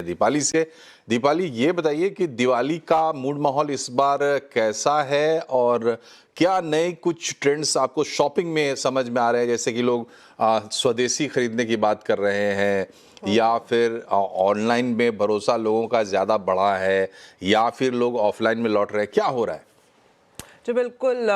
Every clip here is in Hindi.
दीपाली से। दीपाली, ये बताइए कि दिवाली का मूड माहौल इस बार कैसा है और क्या नए कुछ ट्रेंड्स आपको शॉपिंग में समझ में आ रहे हैं? जैसे कि लोग स्वदेशी खरीदने की बात कर रहे हैं या फिर ऑनलाइन में भरोसा लोगों का ज़्यादा बढ़ा है या फिर लोग ऑफलाइन में लौट रहे हैं, क्या हो रहा है? जी बिल्कुल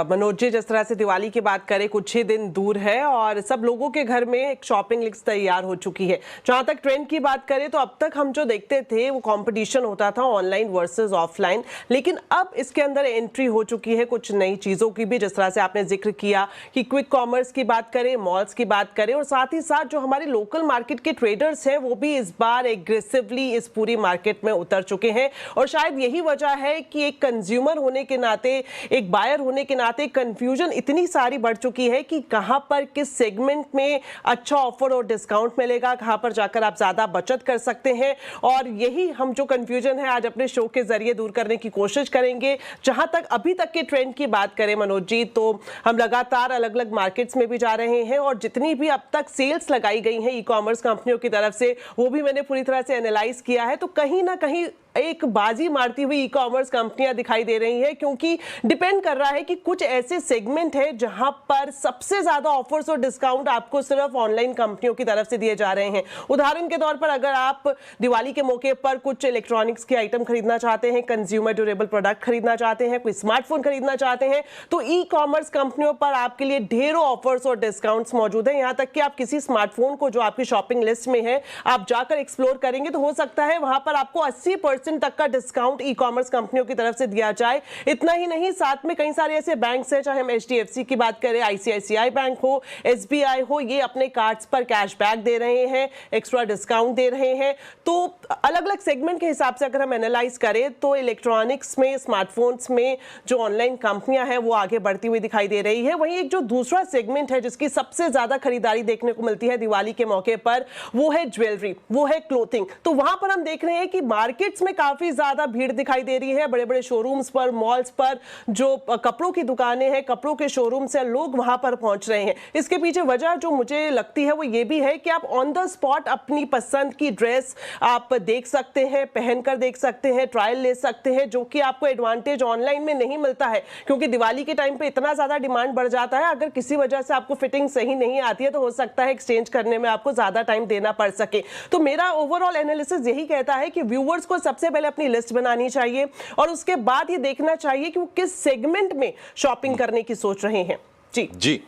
मनोज जी, जिस तरह से दिवाली की बात करें, कुछ ही दिन दूर है और सब लोगों के घर में एक शॉपिंग लिस्ट तैयार हो चुकी है। जहां तक ट्रेंड की बात करें तो अब तक हम जो देखते थे वो कंपटीशन होता था ऑनलाइन वर्सेस ऑफलाइन, लेकिन अब इसके अंदर एंट्री हो चुकी है कुछ नई चीज़ों की भी, जिस तरह से आपने जिक्र किया कि क्विक कॉमर्स की बात करें, मॉल्स की बात करें और साथ ही साथ जो हमारे लोकल मार्केट के ट्रेडर्स हैं वो भी इस बार एग्रेसिवली इस पूरी मार्केट में उतर चुके हैं। और शायद यही वजह है कि एक कंज्यूमर होने के नाते, एक बायर होने के नाते कंफ्यूजन इतनी सारी बढ़ चुकी है कि कहां पर किस सेगमेंट में अच्छा ऑफर और डिस्काउंट मिलेगा, कहां पर जाकर आप ज्यादा बचत कर सकते हैं। और यही हम जो कंफ्यूजन है आज अपने शो के जरिए दूर करने की कोशिश करेंगे। जहां तक अभी तक के ट्रेंड की बात करें मनोज जी, तो हम लगातार अलग अलग मार्केट्स में भी जा रहे हैं और जितनी भी अब तक सेल्स लगाई गई हैं ई कॉमर्स कंपनियों की तरफ से, वो भी मैंने पूरी तरह से एनालाइज किया है। तो कहीं ना कहीं एक बाजी मारती हुई ई कॉमर्स कंपनियां दिखाई दे रही हैं, क्योंकि डिपेंड कर रहा है कि कुछ ऐसे सेगमेंट है जहां पर सबसे ज्यादा ऑफर्स और डिस्काउंट आपको सिर्फ ऑनलाइन कंपनियों की तरफ से दिए जा रहे हैं। उदाहरण के तौर पर अगर आप दिवाली के मौके पर कुछ इलेक्ट्रॉनिक्स के आइटम खरीदना चाहते हैं, कंज्यूमर ड्यूरेबल प्रोडक्ट खरीदना चाहते हैं, कोई स्मार्टफोन खरीदना चाहते हैं, तो ई कॉमर्स कंपनियों पर आपके लिए ढेरों ऑफर्स और डिस्काउंट्स मौजूद हैं। यहां तक कि आप किसी स्मार्टफोन को जो आपकी शॉपिंग लिस्ट में है आप जाकर एक्सप्लोर करेंगे तो हो सकता है वहां पर आपको 80% तक का डिस्काउंट ई कॉमर्स कंपनियों की तरफ से दिया जाए। इतना ही नहीं, साथ में कई सारे ऐसे बैंक्स हैं, चाहे हम HDFC की बात करें, ICICI बैंक हो, SBI हो, ये अपने कार्ड्स पर कैशबैक दे रहे हैं, एक्स्ट्रा डिस्काउंट दे रहे हैं। तो अलग अलग सेगमेंट के हिसाब से अगर हम एनालाइज करें तो इलेक्ट्रॉनिक्स में, स्मार्टफोन्स में जो ऑनलाइन कंपनियां हैं वो आगे बढ़ती हुई दिखाई दे रही है। वहीं एक जो दूसरा सेगमेंट है जिसकी सबसे ज्यादा खरीदारी देखने को मिलती है दिवाली के मौके पर, वो है ज्वेलरी, वो है क्लोथिंग। तो वहां पर हम देख रहे हैं कि मार्केट्स में काफी ज्यादा भीड़ दिखाई दे रही है। बड़े बड़े शोरूम्स पर, मॉल्स पर जो कपड़ों की दुकानें हैं, कपड़ों के शोरूम्स हैं, लोग वहां पर पहुंच रहे हैं। इसके पीछे वजह जो मुझे लगती है वो ये भी है कि आप ऑन द स्पॉट अपनी पसंद की ड्रेस आप देख सकते हैं, पहनकर देख सकते हैं, ट्रायल ले सकते हैं, जो कि आपको एडवांटेज ऑनलाइन में नहीं मिलता है, क्योंकि दिवाली के टाइम पे इतना ज्यादा डिमांड बढ़ जाता है। अगर किसी वजह से आपको फिटिंग सही नहीं आती है तो हो सकता है एक्सचेंज करने में आपको ज्यादा टाइम देना पड़ सके। तो मेरा ओवरऑल एनालिसिस यही कहता है कि व्यूअर्स को सबसे पहले अपनी लिस्ट बनानी चाहिए और उसके बाद ये देखना चाहिए कि वो किस सेगमेंट में शॉपिंग करने की सोच रहे हैं। जी।